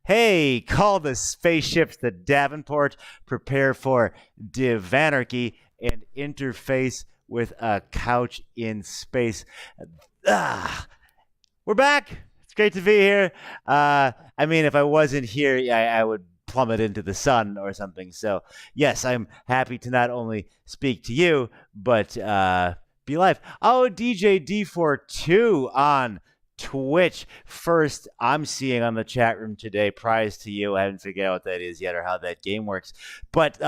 Hey, call the spaceships to Davenport, prepare for Divanarchy, and interface with a couch in space. Ah, we're back. It's great to be here. I mean, if I wasn't here, I would plummet into the sun or something. So, yes, I'm happy to not only speak to you, but be live. Oh, DJ D42 on Twitch. First, I'm seeing on the chat room today, prize to you. I haven't figured out what that is yet or how that game works. But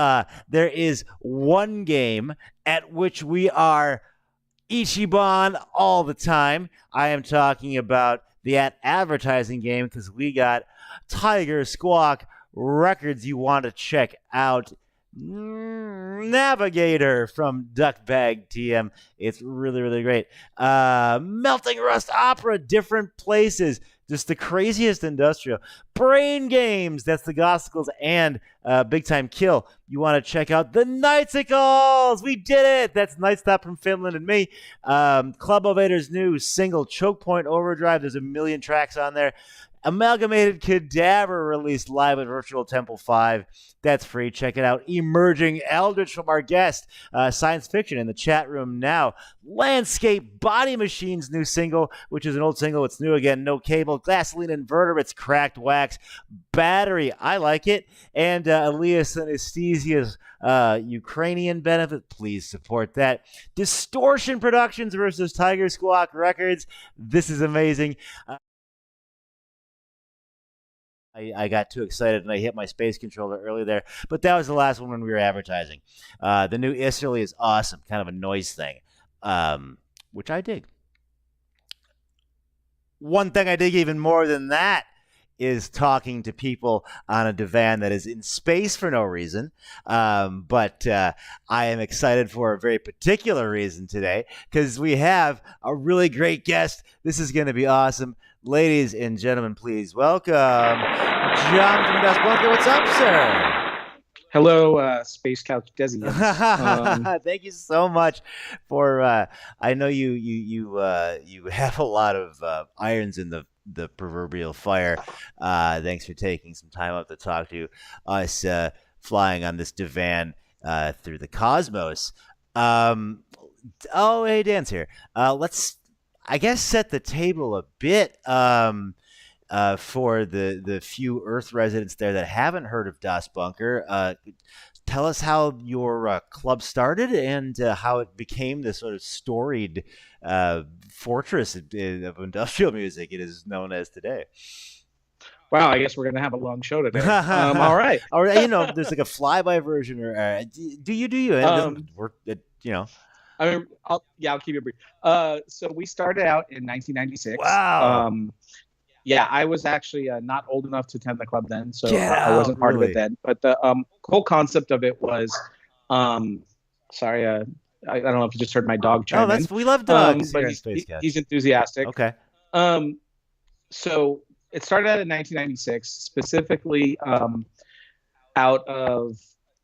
there is one game at which we are Ichiban all the time. I am talking about the advertising game because we got Tiger Squawk Records you want to check out. Navigator from Duckbag TM. It's really, really great. Melting Rust Opera, different places. Just the craziest industrial. Brain Games, that's the Gospels and Big Time Kill. You want to check out the Nightsicles. We did it. That's Nightstop from Finland and me. Club Ovator's new single, Choke Point Overdrive. There's a million tracks on there. Amalgamated Cadaver released live at Virtual Temple 5. That's free. Check it out. Emerging Eldritch from our guest. Science Fiction in the chat room now. Landscape Body Machine's new single, which is an old single. It's new again. No Cable. Gasoline Inverter. It's Cracked Wax. Battery. I like it. And Elias Anesthesia's Ukrainian benefit. Please support that. Distortion Productions versus Tiger Squawk Records. This is amazing. I got too excited and I hit my space controller earlier there, but that was the last one when we were advertising. The new Isterly is awesome, kind of a noise thing, which I dig. One thing I dig even more than that is talking to people on a divan that is in space for no reason. But I am excited for a very particular reason today because we have a really great guest. This is going to be awesome. Ladies and gentlemen, please welcome John from Das Bunker. What's up, sir? Hello, Space Couch Desi. Thank you so much for. I know you have a lot of irons in the proverbial fire. Thanks for taking some time up to talk to us, flying on this divan through the cosmos. Oh, hey, Dan's here. Let's, I guess, set the table a bit for the few Earth residents there that haven't heard of Das Bunker. Tell us how your club started and how it became this sort of storied fortress of industrial music it is known as today. Wow, I guess we're going to have a long show today. All right. Or, there's like a flyby version, or do you? It doesn't work, I mean, I'll keep it brief. So we started out in 1996. Wow. Yeah, I was actually not old enough to attend the club then, so I wasn't part of it then. But the whole concept of it was, sorry, I don't know if you just heard my dog chime in. We love dogs. But he's enthusiastic. Okay. So it started out in 1996, specifically out of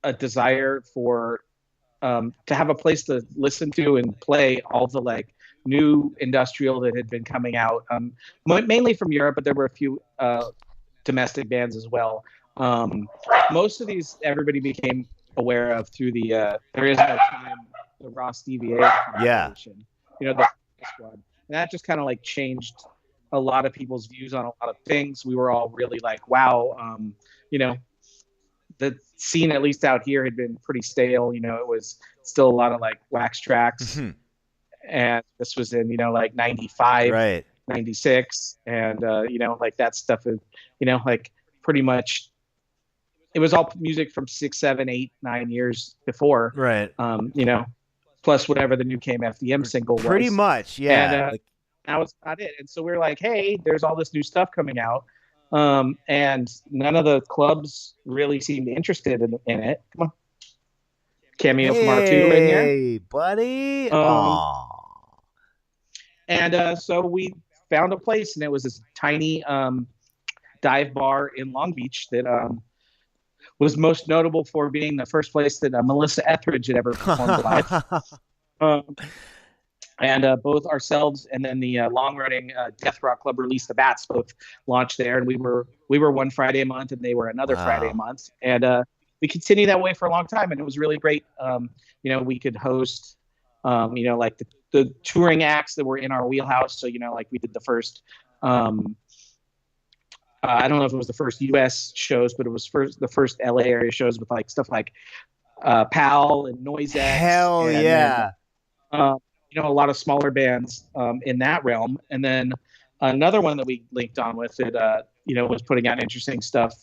a desire for to have a place to listen to and play all the new industrial that had been coming out, mainly from Europe, but there were a few domestic bands as well. Most of these everybody became aware of through the There Is No Time, the Ross DVA compilation. The squad. And that just kind of changed a lot of people's views on a lot of things. We were all really wow, the scene, at least out here, had been pretty stale. It was still a lot of wax tracks. Mm-hmm. And this was in 95, right, 96, and that stuff is pretty much it was all music from 6, 7, 8, 9 years before, right. plus whatever the new KMFDM single Pretty was. much, And yeah. Like, that was about it. And so we were like, hey, there's all this new stuff coming out. And none of the clubs really seemed interested in it. Come on. Cameo from R2 in here. hey, buddy. Um, Aw. and so we found a place, and it was this tiny dive bar in Long Beach that was most notable for being the first place that Melissa Etheridge had ever performed live. Um, and both ourselves and then the long-running Death Rock Club Release the Bats both launched there, and we were one Friday a month, and they were another Friday a month, and we continued that way for a long time, and it was really great. We could host, like the touring acts that were in our wheelhouse. So like we did the first. I don't know if it was the first U.S. shows, but it was the first L.A. area shows with like stuff like PAL and Noise X. Hell and yeah. Then, a lot of smaller bands in that realm. And then another one that we linked on with it, was putting out interesting stuff.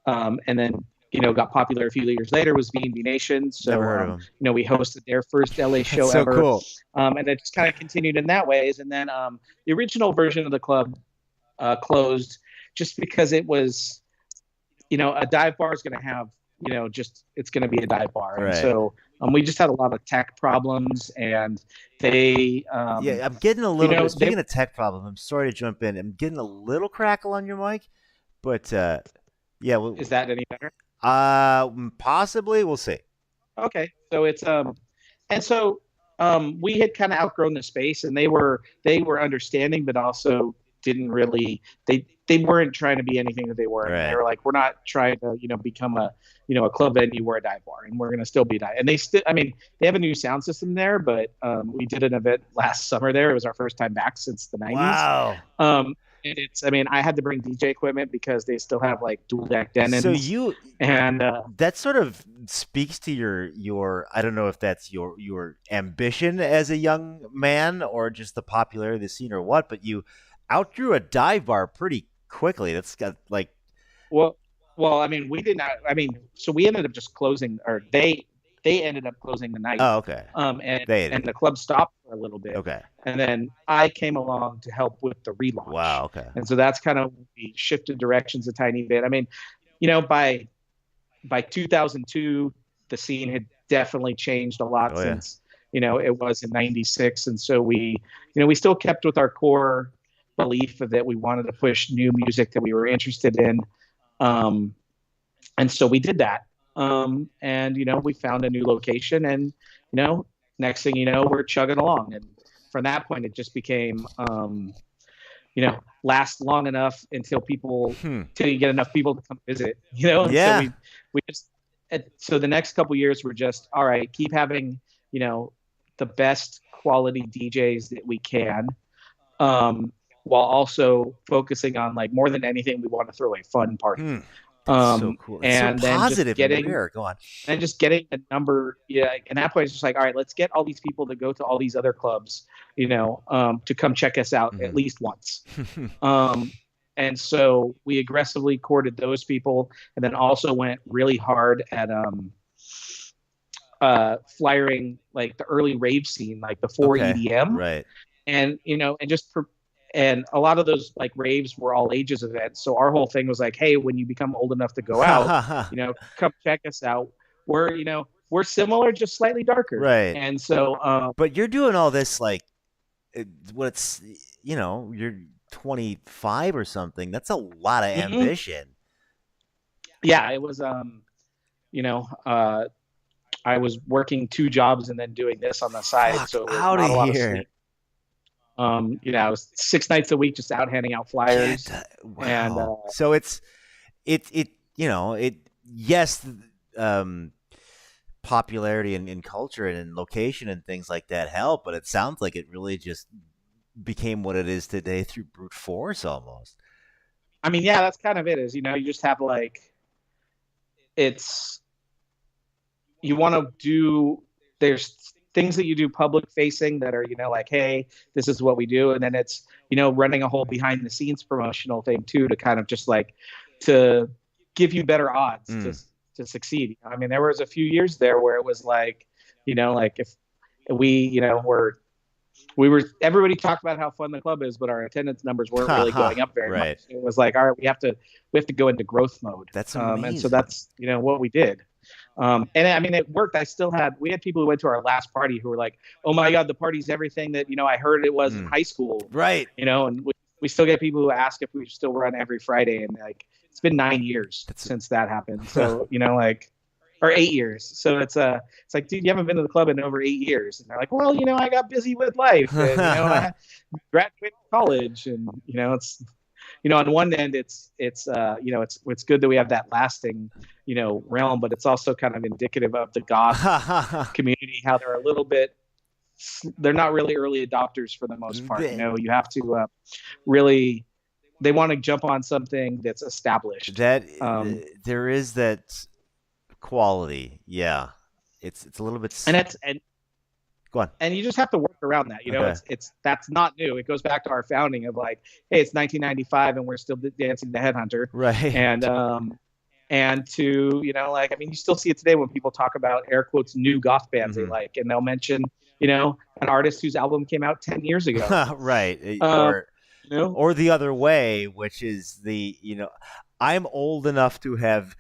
And then, got popular a few years later was V&V Nation. So, Never heard of them. We hosted their first LA show so ever. Cool. And it just kind of continued in that ways. And then the original version of the club closed just because it was, a dive bar is going to have, it's going to be a dive bar. Right. And so we just had a lot of tech problems, and they I'm getting a little bit, speaking of tech problems, I'm sorry to jump in. I'm getting a little crackle on your mic, but yeah. Well, is that any better? Possibly. We'll see. Okay. So it's and so we had kind of outgrown the space, and they were understanding, but also didn't really, they weren't trying to be anything that they weren't. Right. They were like, we're not trying to, become a club venue or a dive bar, and we're going to still be dive. And they still, they have a new sound system there, but we did an event last summer there. It was our first time back since the 90s. Wow. And it's, I had to bring DJ equipment because they still have like dual deck Denons. So that sort of speaks to your, I don't know if that's your ambition as a young man or just the popularity of the scene or what, but you outgrew a dive bar pretty quickly. That's got like, well, we did not. So we ended up just closing, or they ended up closing the night. Oh, okay. And the club stopped for a little bit. Okay. And then I came along to help with the relaunch. Wow. Okay. And so that's kind of, we shifted directions a tiny bit. By 2002, the scene had definitely changed a lot since, it was in 96. And so we still kept with our core belief that we wanted to push new music that we were interested in. And so we did that. And, we found a new location, and, next thing you know, we're chugging along. And from that point, it just became, last long enough until till you get enough people to come visit, And yeah. so we just, so the next couple years were just, all right, keep having, the best quality DJs that we can. While also focusing on, like, more than anything, we want to throw a fun party. That's so cool. It's and so then positive just and rare. Go on. And just getting a number. Yeah. And that point, it's just like, all right, let's get all these people to go to all these other clubs, to come check us out at least once. And so we aggressively courted those people, and then also went really hard at flyering like the early rave scene, like before EDM. Right. And, and a lot of those like raves were all ages events. So our whole thing was like, hey, when you become old enough to go out, come check us out. We're similar, just slightly darker. Right. And so, but you're doing all this, like, you're 25 or something. That's a lot of ambition. Yeah, it was, I was working 2 jobs and then doing this on the side. So out of here. I was 6 nights a week just out handing out flyers. Wow. And so yes, popularity and culture and location and things like that help, but it sounds like it really just became what it is today through brute force almost. Yeah, that's kind of it. Is, you just have like, you want to do, there's things that you do public facing that are, like, hey, this is what we do. And then it's, running a whole behind the scenes promotional thing too, to kind of just like, to give you better odds to succeed. There was a few years there where it was like, like we were everybody talked about how fun the club is, but our attendance numbers weren't really going up very Right. much. It was like, all right, we have to go into growth mode. That's And so amazing. that's what we did. And I mean, it worked. We had people who went to our last party who were like, "Oh my God, the party's everything that I heard it was in high school." Right. And we still get people who ask if we still run every Friday, and like it's been 9 years That's since that happened. So like, or 8 years. So it's like, dude, you haven't been to the club in over 8 years. And they're like, well, I got busy with life, and I graduated college, and it's on one end it's good that we have that lasting realm, but it's also kind of indicative of the goth community, how they're a little bit, they're not really early adopters for the most part. You have to really, they want to jump on something that's established. That there is that quality. Yeah, it's a little bit. And go on. And you just have to work around that. Okay. It's that's not new. It goes back to our founding of like, hey, it's 1995 and we're still dancing the Headhunter. Right. And to like, I mean, you still see it today when people talk about air quotes new goth bands they like, and they'll mention an artist whose album came out 10 years ago. Right. Or the other way, which is I'm old enough to have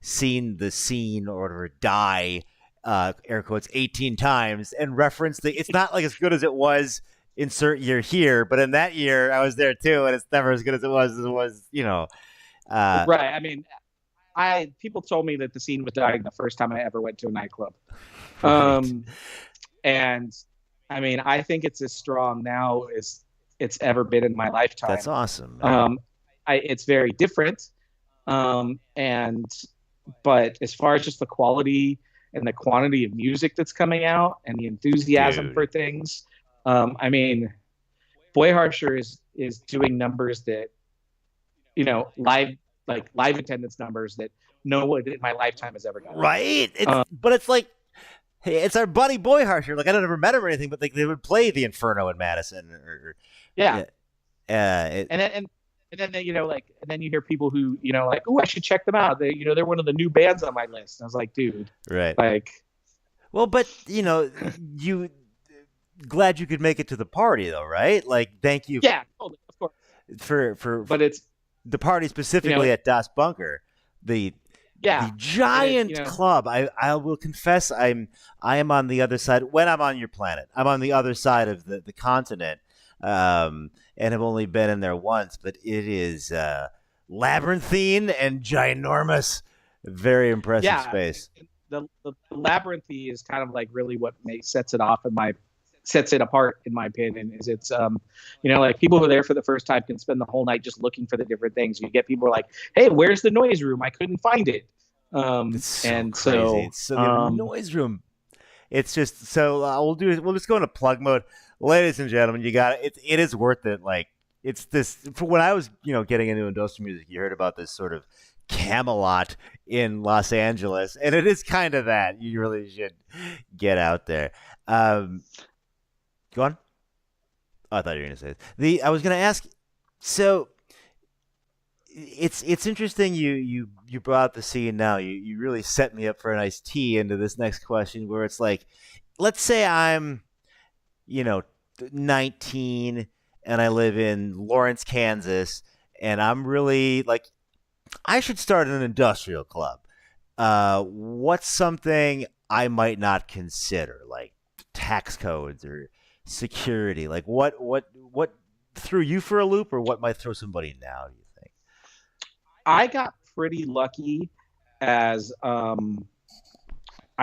seen the scene or die, air quotes, 18 times and reference it's not like as good as it was insert year here, but in that year I was there too, and it's never as good as it was right. I mean, people told me that the scene was dying the first time I ever went to a nightclub. Right. And I mean, I think it's as strong now as it's ever been in my lifetime. That's awesome. It's very different. But as far as just the quality and the quantity of music that's coming out and the enthusiasm for things, I mean, Boy Harsher is doing numbers that, live attendance numbers that no one in my lifetime has ever done. Right. But it's like, hey, it's our buddy Boy Harsher. Like, I never met him or anything, but they would play the Inferno in Madison. And then you hear people who like, oh, I should check them out. They're one of the new bands on my list. And I was like, dude, right? Like, well, but you glad you could make it to the party though, right? Like, thank you. Yeah, totally, of course. But it's the party specifically at Das Bunker, the giant club. I will confess, I am on the other side. When I'm on your planet, I'm on the other side of the continent. And have only been in there once, but it is labyrinthine and ginormous. Very impressive space. The labyrinthy is kind of like really what sets it apart, in my opinion. Is it's like people who are there for the first time can spend the whole night just looking for the different things. You get people who are like, hey, where's the noise room? I couldn't find it. It's so crazy. So the noise room. It's just so we'll just go into plug mode. Ladies and gentlemen, you got it. It is worth it. Like, it's this, for when I was, getting into industrial music, you heard about this sort of Camelot in Los Angeles, and it is kind of that. You really should get out there. Go on. Oh, I thought you were going to say this. I was going to ask. So it's interesting. You brought up the scene now. You really set me up for a nice tee into this next question, where it's like, let's say I'm 19 and I live in Lawrence, Kansas, and I'm really like, I should start an industrial club. What's something I might not consider, like tax codes or security? Like what threw you for a loop, or what might throw somebody now, do you think? I got pretty lucky as I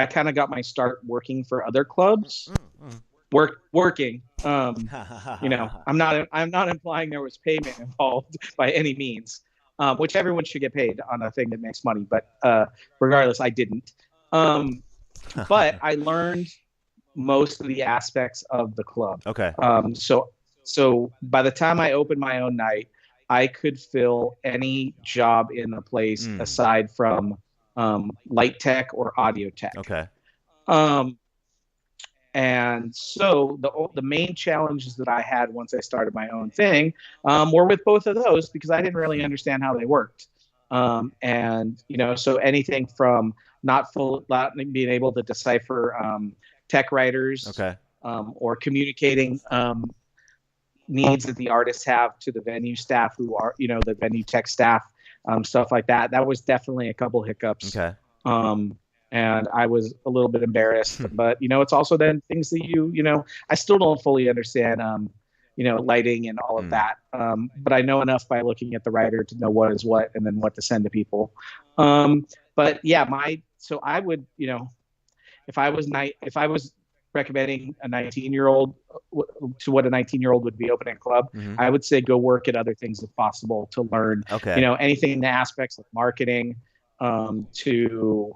kind of got my start working for other clubs. Working. I'm not implying there was payment involved by any means, which everyone should get paid on a thing that makes money. But regardless, I didn't. But I learned most of the aspects of the club. Okay. So by the time I opened my own night, I could fill any job in the place aside from light tech or audio tech. Okay. And so the main challenges that I had once I started my own thing were with both of those, because I didn't really understand how they worked. So anything from not being able to decipher tech writers, Okay. or communicating needs that the artists have to the venue staff, who are, the venue tech staff, stuff like that. That was definitely a couple hiccups. Okay. And I was a little bit embarrassed, but it's also then things that I still don't fully understand, lighting and all of that. But I know enough by looking at the writer to know what is what and then what to send to people. But yeah, so I would, if I was recommending a 19-year-old to what a 19-year-old would be opening a club, I would say go work at other things if possible to learn, anything in the aspects of marketing, to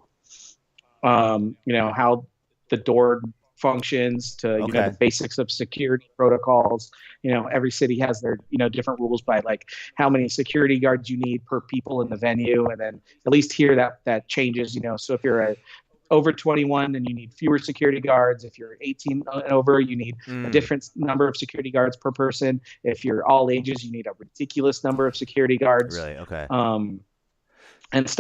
how the door functions, to the basics of security protocols. Every city has their different rules by like how many security guards you need per people in the venue, and then at least here that changes. So if you're over 21, then you need fewer security guards. If you're 18 and over, you need a different number of security guards per person. If you're all ages, you need a ridiculous number of security guards. Really? Okay. And it's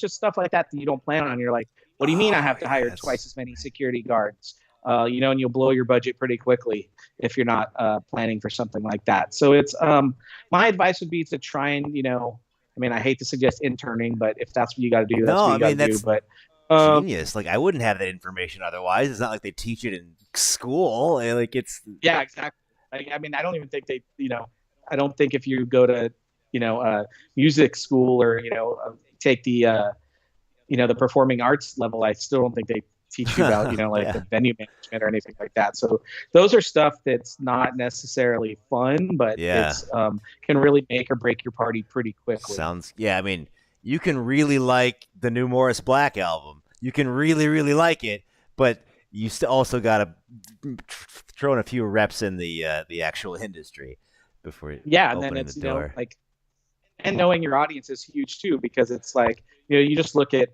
just stuff like that you don't plan on. You're like, what do you mean I have to hire twice as many security guards? And you'll blow your budget pretty quickly if you're not planning for something like that. So it's my advice would be to try and, I hate to suggest interning, but if that's what you got to do, that's what you got to do. But genius. Like I wouldn't have that information otherwise. It's not like they teach it in school. Like it's exactly. I don't even think they, I don't think if you go to, music school or, take the, the performing arts level, I still don't think they teach you about, the venue management or anything like that. So those are stuff that's not necessarily fun, but it's can really make or break your party pretty quickly. You can really like the new Morris Black album. You can really, really like it, but you also got to throw in a few reps in the actual industry before and then it's the door. And knowing your audience is huge too, because it's like you just look at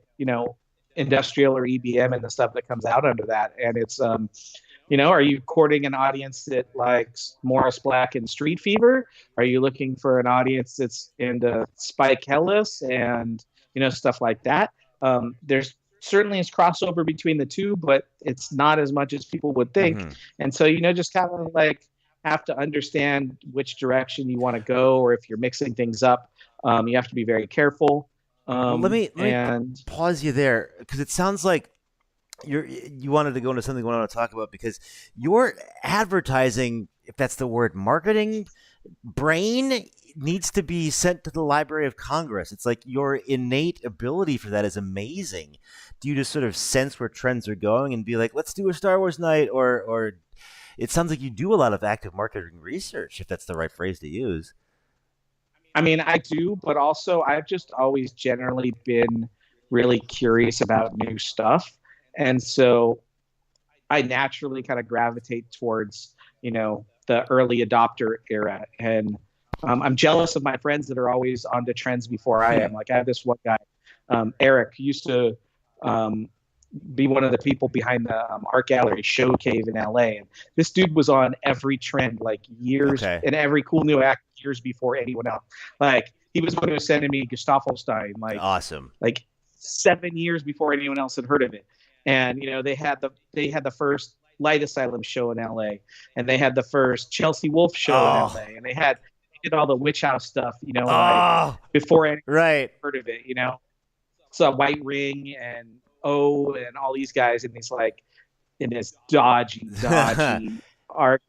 industrial or EBM and the stuff that comes out under that, and it's are you courting an audience that likes Morris Black and Street Fever? Are you looking for an audience that's into Spike Hellis and stuff like that? There's certainly is crossover between the two, but it's not as much as people would think. And so just kind of like have to understand which direction you want to go, or if you're mixing things up, you have to be very careful. Let me pause you there, because it sounds like you wanted to go into something I want to talk about, because your advertising, if that's the word, marketing brain needs to be sent to the Library of Congress. It's like your innate ability for that is amazing. Do you just sort of sense where trends are going and be like, let's do a Star Wars night, or it sounds like you do a lot of active marketing research, if that's the right phrase to use. I do, but also I've just always generally been really curious about new stuff. And so I naturally kind of gravitate towards, the early adopter era. And I'm jealous of my friends that are always on the trends before I am. Like I have this one guy, Eric, who used to be one of the people behind the art gallery Show Cave in LA. And this dude was on every trend, like years, and every cool new act years before anyone else. Like he was the one who was sending me Gustavo Stein, like awesome, like 7 years before anyone else had heard of it. And they had the first Light Asylum show in LA, and they had the first Chelsea Wolf show in LA, and they did all the Witch House stuff, like before anyone heard of it, So White Ring and and all these guys in these like in this dodgy art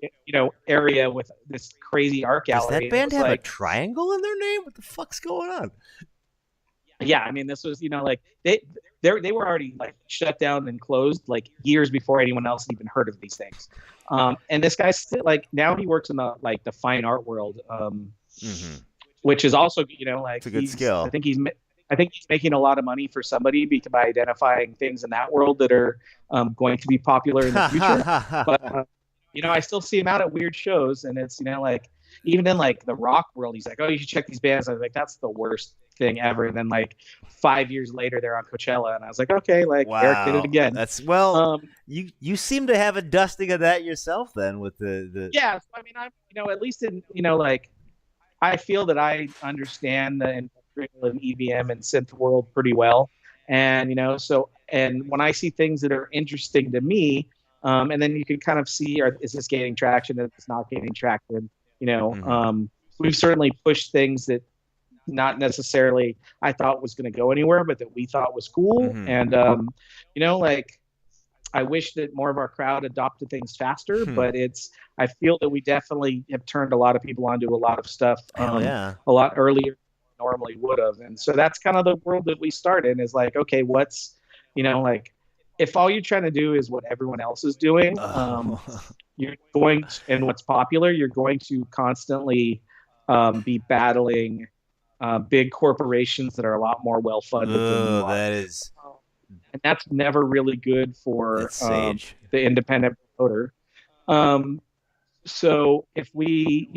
area with this crazy art gallery. Does that band have a triangle in their name? What the fuck's going on? Yeah, this was like they were already like shut down and closed like years before anyone else even heard of these things. And this guy's still, like, now he works in the fine art world, which is also it's a good skill. I think he's making a lot of money for somebody by identifying things in that world that are going to be popular in the future. But I still see him out at weird shows, and it's like even in like the rock world, he's like, oh, you should check these bands. I was like, that's the worst thing ever. And then like 5 years later, they're on Coachella, and I was like, okay, like wow. Eric did it again. That's you seem to have a dusting of that yourself then with the yeah. So, I'm at least in like I feel that I understand the industrial and EVM and synth world pretty well, and so when I see things that are interesting to me, And then you can kind of see, is this gaining traction? Is this not gaining traction? You know, Mm-hmm. we've certainly pushed things that not necessarily I thought was going to go anywhere, but that we thought was cool. Mm-hmm. And, like, I wish that more of our crowd adopted things faster, Hmm. but I feel that we definitely have turned a lot of people onto a lot of stuff Hell yeah. a lot earlier than normally would have. And so that's kind of the world that we start in, is like, okay, like, if all you're trying to do is what everyone else is doing, Oh. and what's popular, you're going to constantly be battling big corporations that are a lot more well funded than you Oh, are. that is And that's never really good for that's sage. the independent voter. Um, so if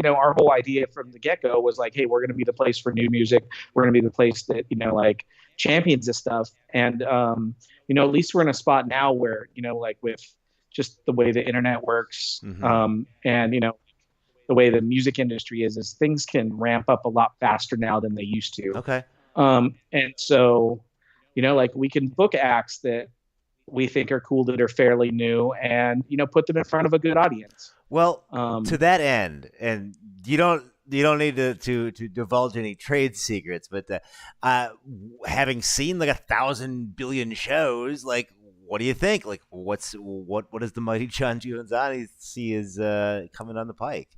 our whole idea from the get go was like, hey, we're going to be the place for new music. We're going to be the place that, like, champions this stuff. And, at least we're in a spot now where, like, with just the way the internet works, Mm-hmm. and, the way the music industry is things can ramp up a lot faster now than they used to. Okay. And so, like, we can book acts that we think are cool, that are fairly new, and, put them in front of a good audience. Well, to Um, that end, and you don't need to divulge any trade secrets, but having seen like 1,000 billion shows, like, what do you think? Like, what does the mighty John Giovanazzi see as coming on the pike?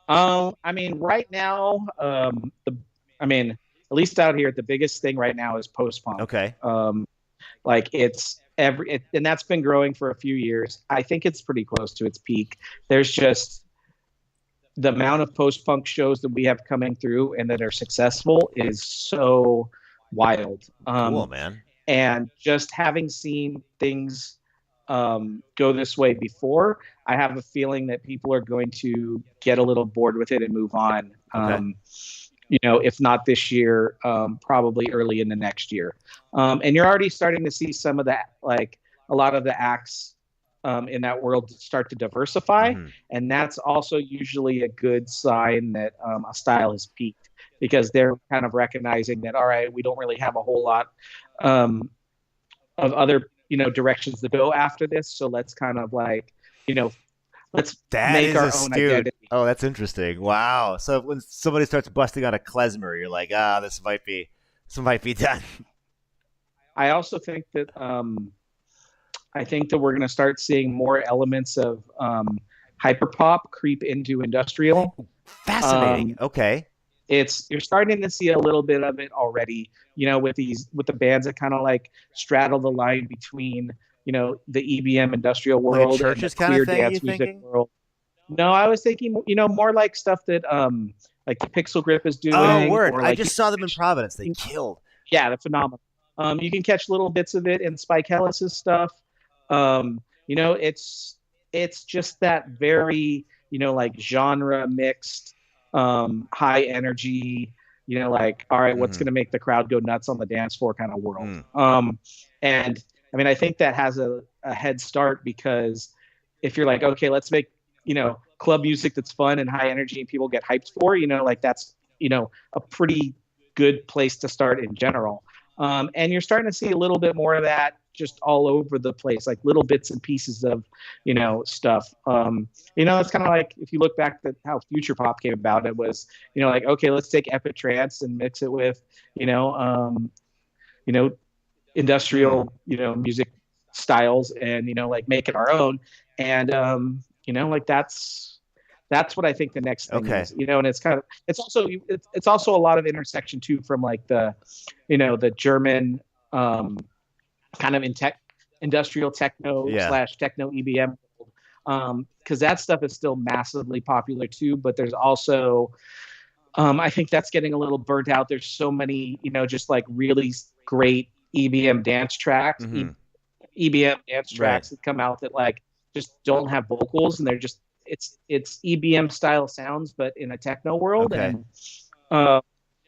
I mean, right now, I mean, at least out here, the biggest thing right now is post punk. Okay. Like, and that's been growing for a few years. I think it's pretty close to its peak. There's just the amount of post punk shows that we have coming through and that are successful is so wild. Cool, man. And just having seen things go this way before, I have a feeling that people are going to get a little bored with it and move on. Okay. If not this year, probably early in the next year. And you're already starting to see some of that, like, a lot of the acts in that world start to diversify. Mm-hmm. And that's also usually a good sign that a style has peaked, because they're kind of recognizing that, all right, we don't really have a whole lot um, of other, directions to go after this. So let's kind of, like, you know, let's That make is our own astute. identity. Oh, that's interesting. Wow. So when somebody starts busting out a klezmer, you're like, this might be done. I also think that we're going to start seeing more elements of hyperpop creep into industrial. Fascinating. Um, Okay. you're starting to see a little bit of it already, with the bands that kind of, like, straddle the line between, the EBM industrial Like a world and the churches kind of queer thing, you dance music thinking? world. No, I was thinking, more like stuff that like the Pixel Grip is Oh, doing, word. or I like, just saw them in Providence. They killed. yeah, the phenomenal. You can catch little bits of it in Spike Hellis's stuff. It's just that very, like, genre mixed, high energy, like, all right, what's Mm-hmm. going to make the crowd go nuts on the dance floor kind of world. Mm. And I mean, I think that has a head start, because if you're like, okay, let's make, club music that's fun and high energy and people get hyped for, like, that's, a pretty good place to start in general. And you're starting to see a little bit more of that just all over the place, like little bits and pieces of, stuff. It's kind of like, if you look back at how future pop came about, it was, like, okay, let's take epic trance and mix it with, you know, Mm. industrial, music styles, and, like, make it our own. And, like, that's what I think the next thing Okay. is, and it's also a lot of intersection too, from, like, the German kind of industrial techno Yeah. slash techno EBM, because that stuff is still massively popular too. But there's also, I think that's getting a little burnt out. There's so many, just, like, really great EBM dance tracks, Mm-hmm. EBM dance Right. tracks that come out that, like, just don't have vocals, and they're just, it's EBM style sounds, but in a techno world. Okay. And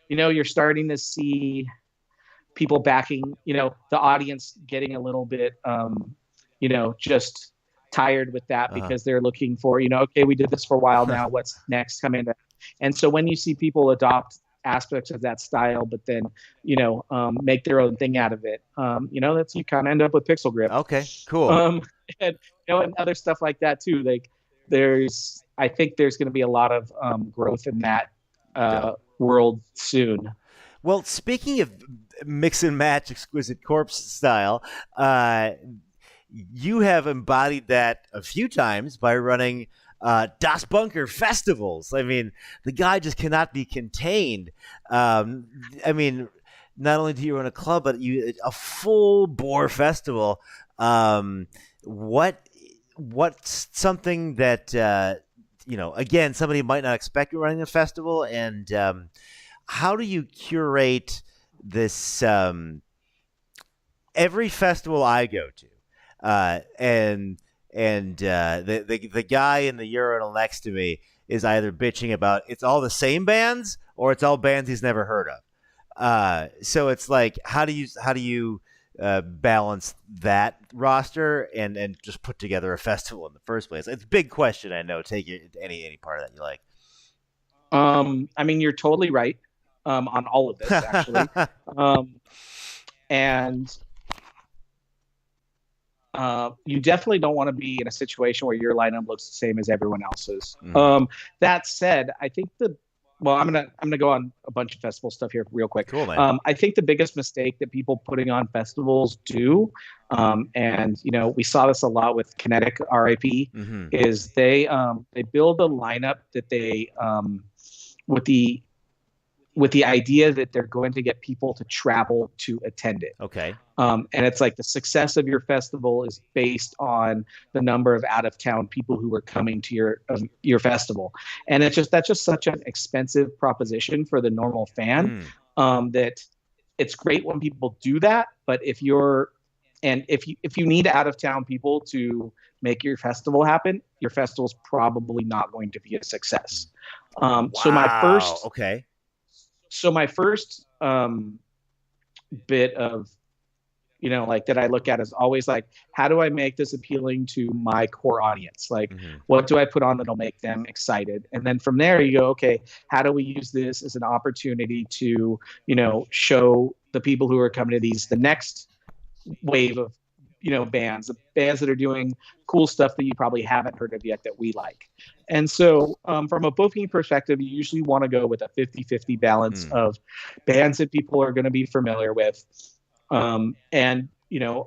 you're starting to see people backing, the audience getting a little bit, just tired with that, Uh-huh. because they're looking for, okay, we did this for a while now, what's next coming? And so when you see people adopt aspects of that style, but then, make their own thing out of it, that's, you kind of end up with Pixel Grip. Okay. Cool. Um, and and other stuff like that too. Like I think there's going to be a lot of growth in that world soon. Well, speaking of mix and match, exquisite corpse style, you have embodied that a few times by running Das Bunker festivals. I mean, the guy just cannot be contained. I mean, not only do you run a club, but a full bore festival. What's something that again, somebody might not expect you running a festival, and how do you curate this? Every festival I go to, the guy in the urinal next to me is either bitching about it's all the same bands or it's all bands he's never heard of. So it's like, how do you balance that roster and just put together a festival in the first place? It's a big question, I know. Take it any part of that you like. I mean, you're totally right on all of this, actually. And you definitely don't want to be in a situation where your lineup looks the same as everyone else's. That said, I think I'm gonna go on a bunch of festival stuff here real quick. Cool, man. I think the biggest mistake that people putting on festivals do, and we saw this a lot with Kinetic RIP, is they build a lineup that they with the idea that they're going to get people to travel to attend it. Okay. And it's like the success of your festival is based on the number of out-of-town people who are coming to your festival. And that's just such an expensive proposition for the normal fan that it's great when people do that. But if you need out-of-town people to make your festival happen, your festival's probably not going to be a success. Wow. So my first bit of, that I look at is always like, how do I make this appealing to my core audience? Like, what do I put on that'll make them excited? And then from there you go, okay, how do we use this as an opportunity to, show the people who are coming to the next wave of, bands that are doing cool stuff that you probably haven't heard of yet that we like. And so from a booking perspective, you usually want to go with a 50-50 balance of bands that people are going to be familiar with and,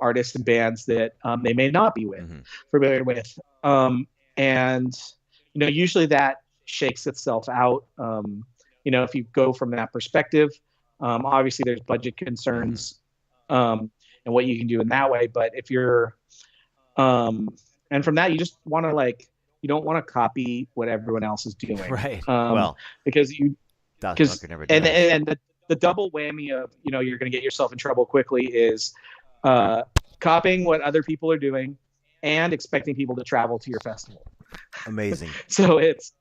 artists and bands that they may not be familiar with. And, usually that shakes itself out. If you go from that perspective, obviously there's budget concerns and what you can do in that way. But if you're, and from that, you just want to you don't want to copy what everyone else is doing. Right. Because never and the double whammy of, you're going to get yourself in trouble quickly is copying what other people are doing and expecting people to travel to your festival. Amazing. So it's,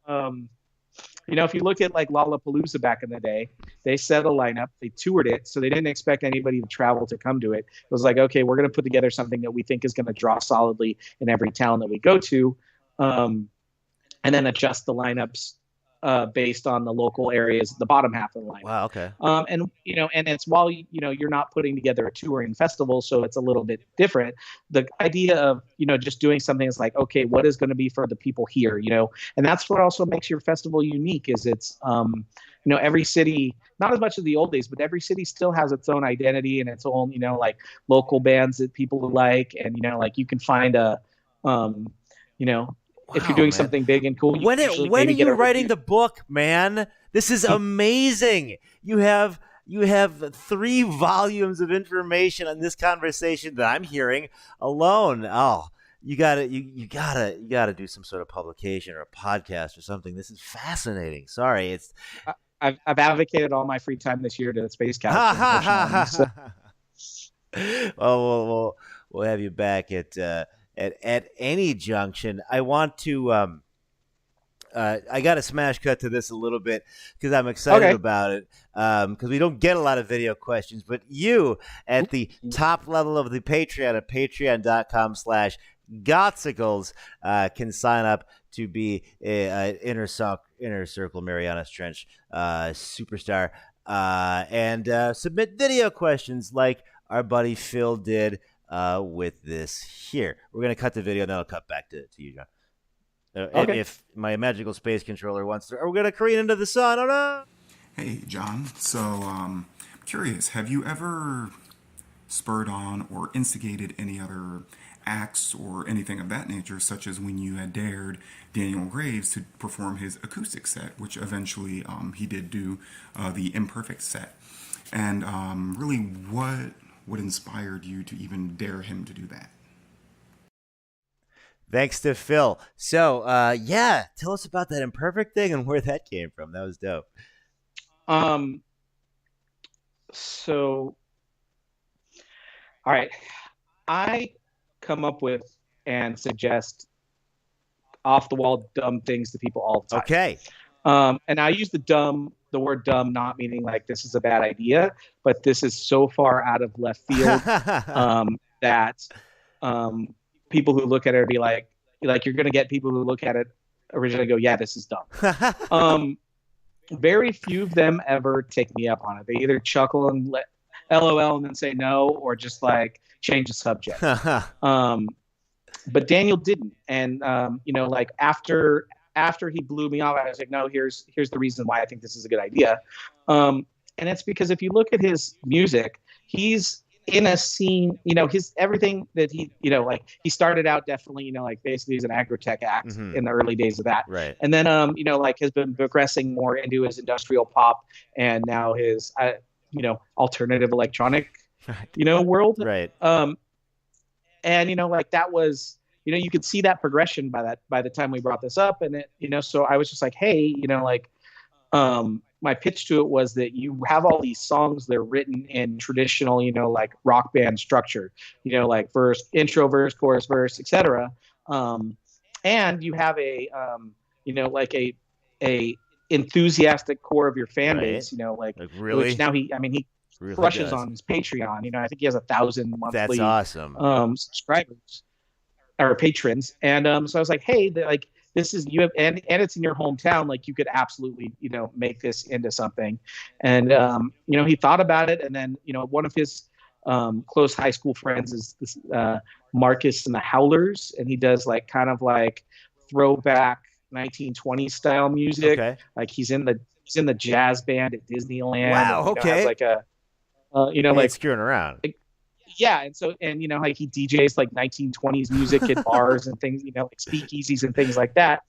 if you look at Lollapalooza back in the day, they set a lineup, they toured it, so they didn't expect anybody to travel to come to it. It was like, okay, we're going to put together something that we think is going to draw solidly in every town that we go to, and then adjust the lineups based on the local areas, the bottom half of the lineup. Wow, okay. And it's while you're not putting together a touring festival, so it's a little bit different. The idea of just doing something is like, okay, what is going to be for the people here, and that's what also makes your festival unique. Is it's every city, not as much as the old days, but every city still has its own identity and its own local bands that people like, and you can find a if you're doing something big and cool. When are you writing the book, man? This is amazing. You have 3 volumes of information on this conversation that I'm hearing alone. Oh, you gotta do some sort of publication or a podcast or something. This is fascinating. Sorry, it's. I've advocated all my free time this year to the Space Couch. Well, we'll have you back at any junction. I want to I got to smash cut to this a little bit because I'm excited about it because we don't get a lot of video questions, but you at the top level of the Patreon at patreon.com/Gotsicles can sign up to be a Inner Circle Marianas Trench superstar and submit video questions like our buddy Phil did with this here. We're gonna cut the video, and then I'll cut back to you, John. Okay. If my magical space controller wants to, we're gonna careen into the sun. Oh no! Hey, John. So, curious, have you ever spurred on or instigated any other acts or anything of that nature, such as when you had dared Daniel Graves to perform his acoustic set, which eventually he did do the imperfect set? And really, what inspired you to even dare him to do that? Thanks to Phil. So, yeah, tell us about that imperfect thing and where that came from. That was dope. Um. So, all right, I come up with and suggest off the wall dumb things to people all the time. Okay. And I use the word dumb, not meaning like this is a bad idea, but this is so far out of left field that people who look at it be like you're going to get people who look at it originally go, yeah, this is dumb. Very few of them ever take me up on it. They either chuckle and let LOL and then say no, or just like change the subject. But Daniel didn't. And, like after he blew me off, I was like, no, here's the reason why I think this is a good idea. And it's because if you look at his music, he's in a scene, his everything that he, he started out definitely, basically as an agrotech act in the early days of that. Right. And then, has been progressing more into his industrial pop and now his, alternative electronic, world. Right. And, that was, you could see that progression by the time we brought this up. And it, so I was just like, hey, my pitch to it was that you have all these songs that are written in traditional, like rock band structure, like verse, intro, verse, chorus, verse, etc. And you have a, like a enthusiastic core of your fan base, like really, which now he really crushes on his Patreon. I think he has 1,000 monthly. That's awesome. Subscribers or patrons. And so I was like, hey, this is you have, and it's in your hometown. Like you could absolutely, make this into something. And, he thought about it. And then, one of his close high school friends is this Marcus and the Howlers. And he does like kind of like throwback 1920s style music. Okay. Like he's in the jazz band at Disneyland. Wow. And, okay. Has like a, like screwing around. Yeah, and so like he DJs like 1920s music at bars and things, like speakeasies and things like that.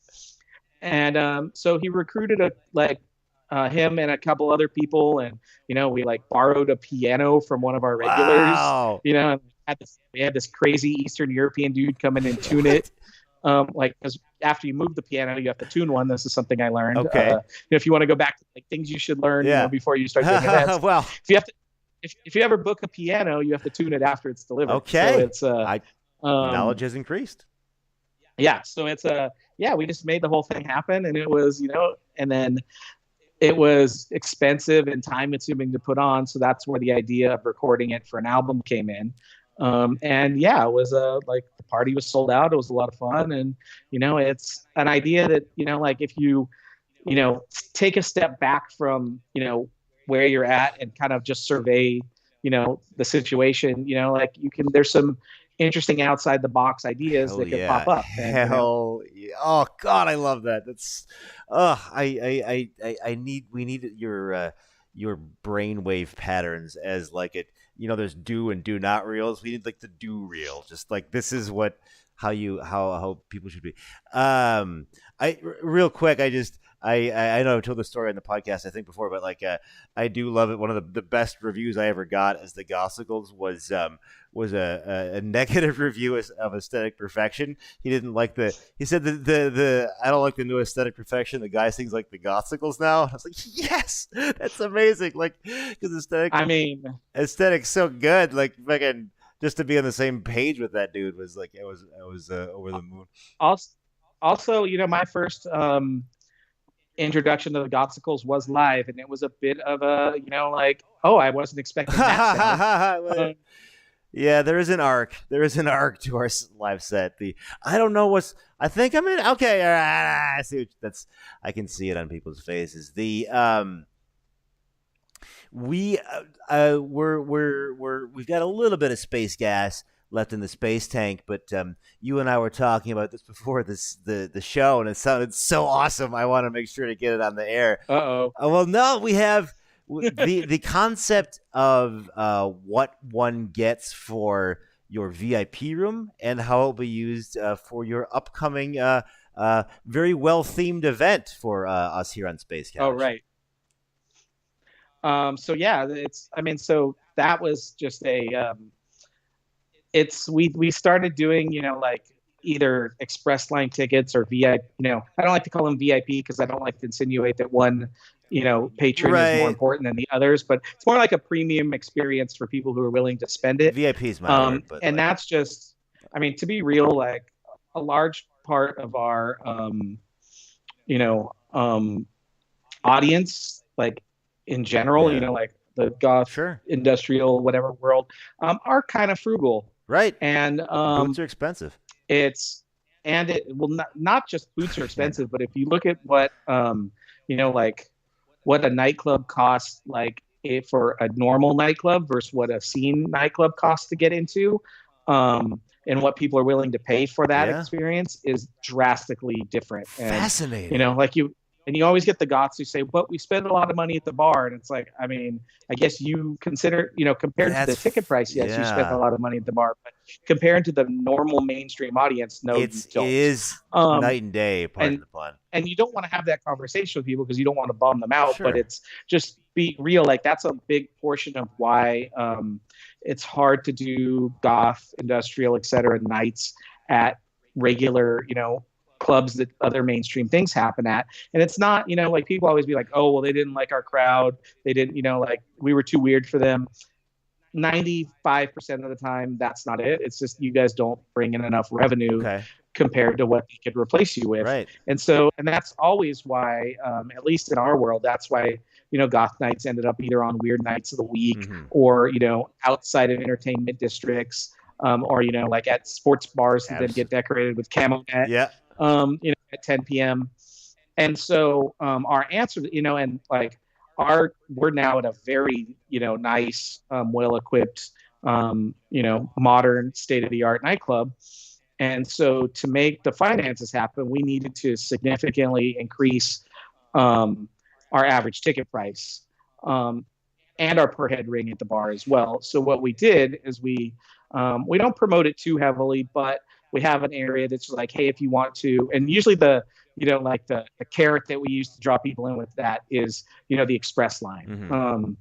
And so he recruited him and a couple other people, and we like borrowed a piano from one of our regulars. Wow. We had this crazy Eastern European dude come in and tune it. Because after you move the piano, you have to tune one. This is something I learned. Okay. If you want to go back to like things you should learn, before you start doing events. Well, if you ever book a piano, you have to tune it after it's delivered. Okay. So it's knowledge has increased. Yeah. So it's we just made the whole thing happen, and it was, and then it was expensive and time consuming to put on. So that's where the idea of recording it for an album came in. And yeah, it was like the party was sold out. It was a lot of fun. And, it's an idea that, like if you, take a step back from, where you're at and kind of just survey, the situation, like there's some interesting outside the box ideas that could pop up. And, oh God, I love that. That's, we need your brainwave patterns as like it, there's do and do not reels. We need like the do reel, just like this is how people should be. Real quick, I know I've told the story on the podcast, I think before, but like, I do love it. One of the best reviews I ever got as the Gossicles was a negative review of Aesthetic Perfection. He didn't like he said the I don't like the new Aesthetic Perfection. The guy sings like the Gossicles now. I was like, yes, that's amazing. Like, because Aesthetic's so good. Like, fucking just to be on the same page with that dude was like, it was over the moon. Also, my first introduction to the Gossicles was live, and it was a bit of a, I wasn't expecting that. Yeah, there is an arc. There is an arc to our live set. I don't know I think I'm in. Okay, I see I can see it on people's faces. We've got a little bit of space gas left in the space tank. But you and I were talking about this before the show, and it sounded so awesome. I want to make sure to get it on the air. Uh-oh. Well, no, we have the concept of what one gets for your VIP room and how it will be used for your upcoming very well themed event for us here on Space Couch. Oh, right. So yeah, so that was just we started doing, like either express line tickets or VIP, I don't like to call them VIP because I don't like to insinuate that one, patron is more important than the others, but it's more like a premium experience for people who are willing to spend it. VIP is my word, but and that's just, to be real, like a large part of our, audience, like in general, like the goth, industrial, whatever world, are kind of frugal. Right. And boots are expensive. Not just boots are expensive, but if you look at what, like what a nightclub costs, like for a normal nightclub versus what a scene nightclub costs to get into, and what people are willing to pay for that experience is drastically different. And, fascinating. You always get the goths who say, but we spend a lot of money at the bar. And it's like, I guess you consider, compared to the ticket price, yes, you spend a lot of money at the bar. But compared to the normal mainstream audience, no, it is night and day, pardon the pun. And you don't want to have that conversation with people because you don't want to bum them out. Sure. But it's just be real. Like that's a big portion of why it's hard to do goth, industrial, et cetera, nights at regular, clubs that other mainstream things happen at. And it's not, like people always be like, oh, well, they didn't like our crowd. They didn't, like we were too weird for them. 95% of the time, that's not it. It's just you guys don't bring in enough revenue compared to what they could replace you with. Right. And that's always why, at least in our world, that's why, goth nights ended up either on weird nights of the week or, outside of entertainment districts, or, like at sports bars that then get decorated with camo net. Yeah. At 10 p.m. And so our answer, and like we're now at a very, nice, well-equipped, modern state-of-the-art nightclub. And so to make the finances happen, we needed to significantly increase our average ticket price and our per head ring at the bar as well. So what we did is we don't promote it too heavily, but we have an area that's like, hey, if you want to, and usually the carrot that we use to draw people in with that is, the express line.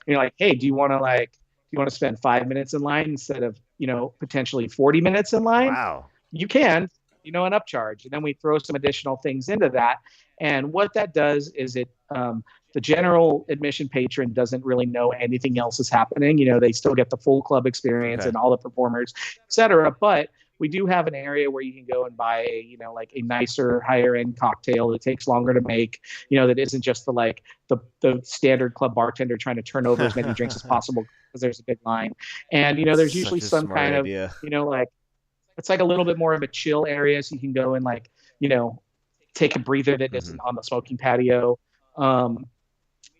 Like, hey, do you want to spend 5 minutes in line instead of, potentially 40 minutes in line? Wow. You can, an upcharge. And then we throw some additional things into that. And what that does is the general admission patron doesn't really know anything else is happening. They still get the full club experience and all the performers, et cetera. But we do have an area where you can go and buy like a nicer, higher end cocktail that takes longer to make, that isn't just the standard club bartender trying to turn over as many drinks as possible because there's a big line. And, there's usually some kind idea. of, like, it's like a little bit more of a chill area. So you can go and like, take a breather that isn't on the smoking patio. And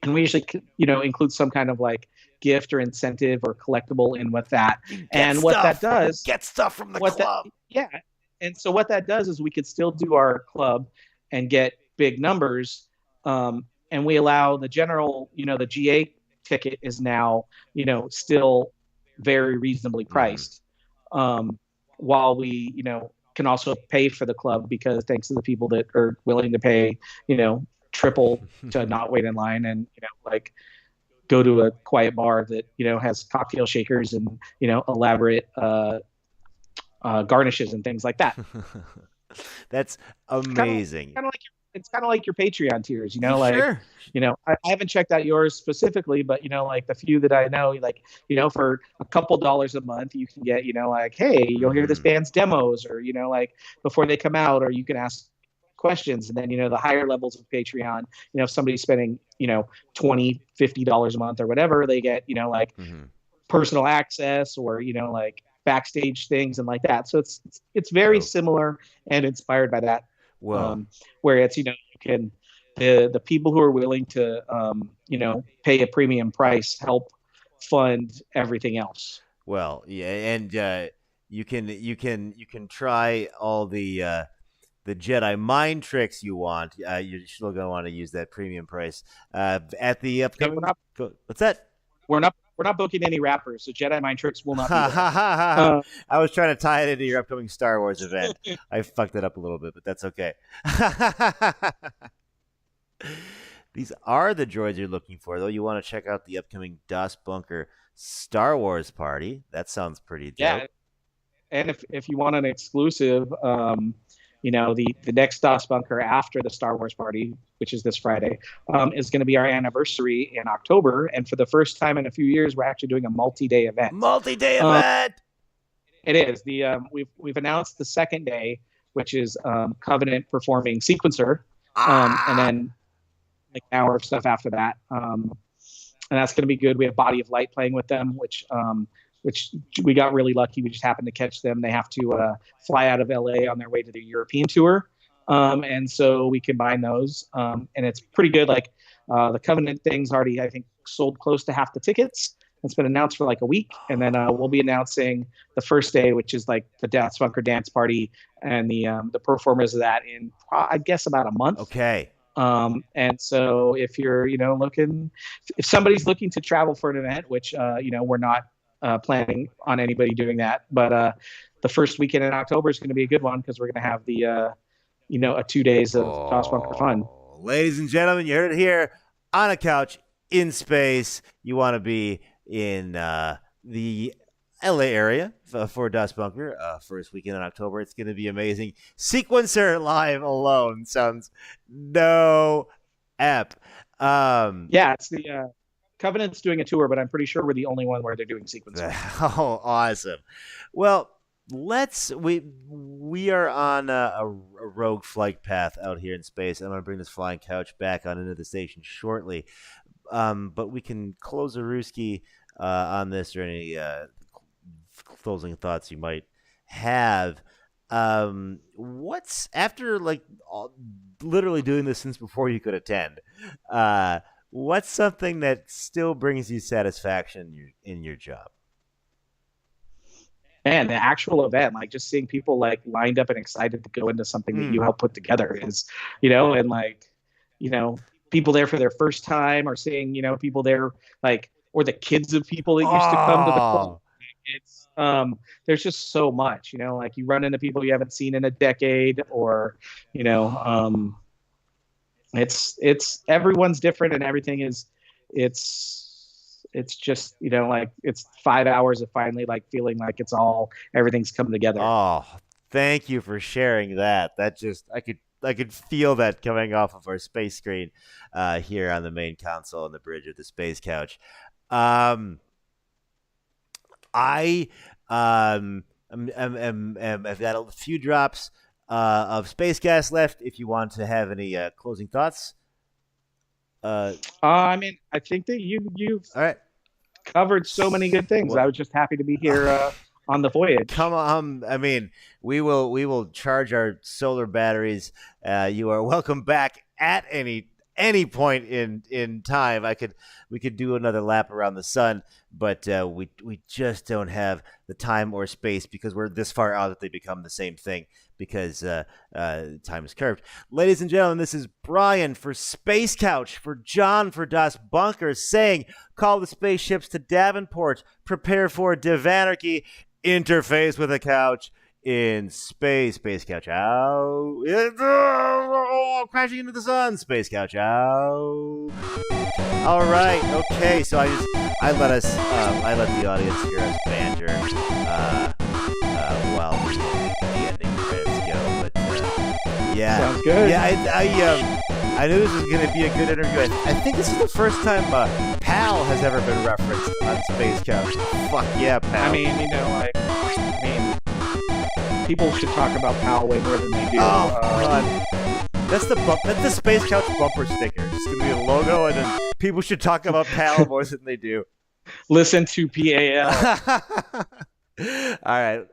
we usually, include some kind of like gift or incentive or collectible in with that. And what that does, get stuff from the club. And so what that does is we could still do our club and get big numbers. And we allow the general, the GA ticket is now, still very reasonably priced. While we, can also pay for the club because thanks to the people that are willing to pay, triple to not wait in line and, like go to a quiet bar that, has cocktail shakers and, elaborate garnishes and things like that. That's amazing. It's kind of like your Patreon tiers, Sure. I haven't checked out yours specifically, but like the few that I know, like, for a couple dollars a month, you can get, like, hey, you'll hear this band's demos or, like before they come out, or you can ask questions. And then, the higher levels of Patreon, if somebody's spending, $20-$50 a month or whatever, they get, like personal access or, like backstage things and like that. So it's very similar and inspired by that. Well, where it's, you can, the people who are willing to, pay a premium price help fund everything else. Well, yeah. And you can try all the Jedi mind tricks you want. You're still gonna want to use that premium price at the Hey, upcoming. What's that? we're not booking any rappers, so Jedi mind tricks will not be Ha there. ha ha ha! I was trying to tie it into your upcoming Star Wars event. I fucked it up a little bit, but that's okay. These are the droids you're looking for, though. You want to check out the upcoming Das Bunker Star Wars party. That sounds pretty dope. Yeah, and if you want an exclusive, the next DOS bunker after the Star Wars party, which is this Friday, is going to be our anniversary in October. And for the first time in a few years, we're actually doing a multi-day event. Multi-day event. It is we've announced the second day, which is Covenant performing Sequencer, and then like an hour of stuff after that. And that's going to be good. We have Body of Light playing with them, which we got really lucky. We just happened to catch them. They have to fly out of LA on their way to the European tour. And so we combine those. And it's pretty good. Like the Covenant thing's already, I think, sold close to half the tickets. It's been announced for like a week. And then we'll be announcing the first day, which is like the Das Bunker dance party and the performers of that in, I guess, about a month. Okay. And so if you're, if somebody's looking to travel for an event, which, we're not planning on anybody doing that, but the first weekend in October is going to be a good one because we're going to have the, a 2 days of Das Bunker fun. Ladies and gentlemen, you heard it here on a couch in space. You want to be in the LA area for Das Bunker first weekend in October. It's going to be amazing. Sequencer live alone sounds no app. Yeah, it's the Covenant's doing a tour, but I'm pretty sure we're the only one where they're doing Sequencer. Oh, awesome. Well, we are on a rogue flight path out here in space. I'm going to bring this flying couch back on into the station shortly. But we can close a Ruski on this or any closing thoughts you might have. What's after literally doing this since before you could attend? What's something that still brings you satisfaction in your job? And the actual event, like just seeing people like lined up and excited to go into something that you helped put together is, people there for their first time or seeing, people there or the kids of people that used to come to the club. It's there's just so much, you run into people you haven't seen in a decade or, it's everyone's different and everything is, it's just, it's 5 hours of finally feeling like everything's come together. Oh, thank you for sharing that. That just, I could feel that coming off of our space screen here on the main console on the bridge of the space couch. I've got a few drops of space gas left. If you want to have any closing thoughts. I think that you've all right. covered so many good things. I was just happy to be here on the voyage. Come on, we will charge our solar batteries. You are welcome back at any point in time. We could do another lap around the sun, but we just don't have the time or space because we're this far out that they become the same thing because time is curved. Ladies and gentlemen, this is Brian for Space Couch, for John for Das Bunker, saying call the spaceships to Davenport, prepare for Divanarchy, interface with a couch in space. Space Couch out. Crashing into the sun. Space Couch out. All right. Okay. So I let the audience hear us banter while the ending credits go. But yeah, sounds good. Yeah, I knew this was going to be a good interview. I think this is the first time PAL has ever been referenced on Space Couch. Fuck yeah, PAL. People should talk about PAL way more than they do. Oh, God. That's the Space Couch bumper sticker. It's going to be a logo, and then people should talk about PAL more than they do. Listen to PAL. All right.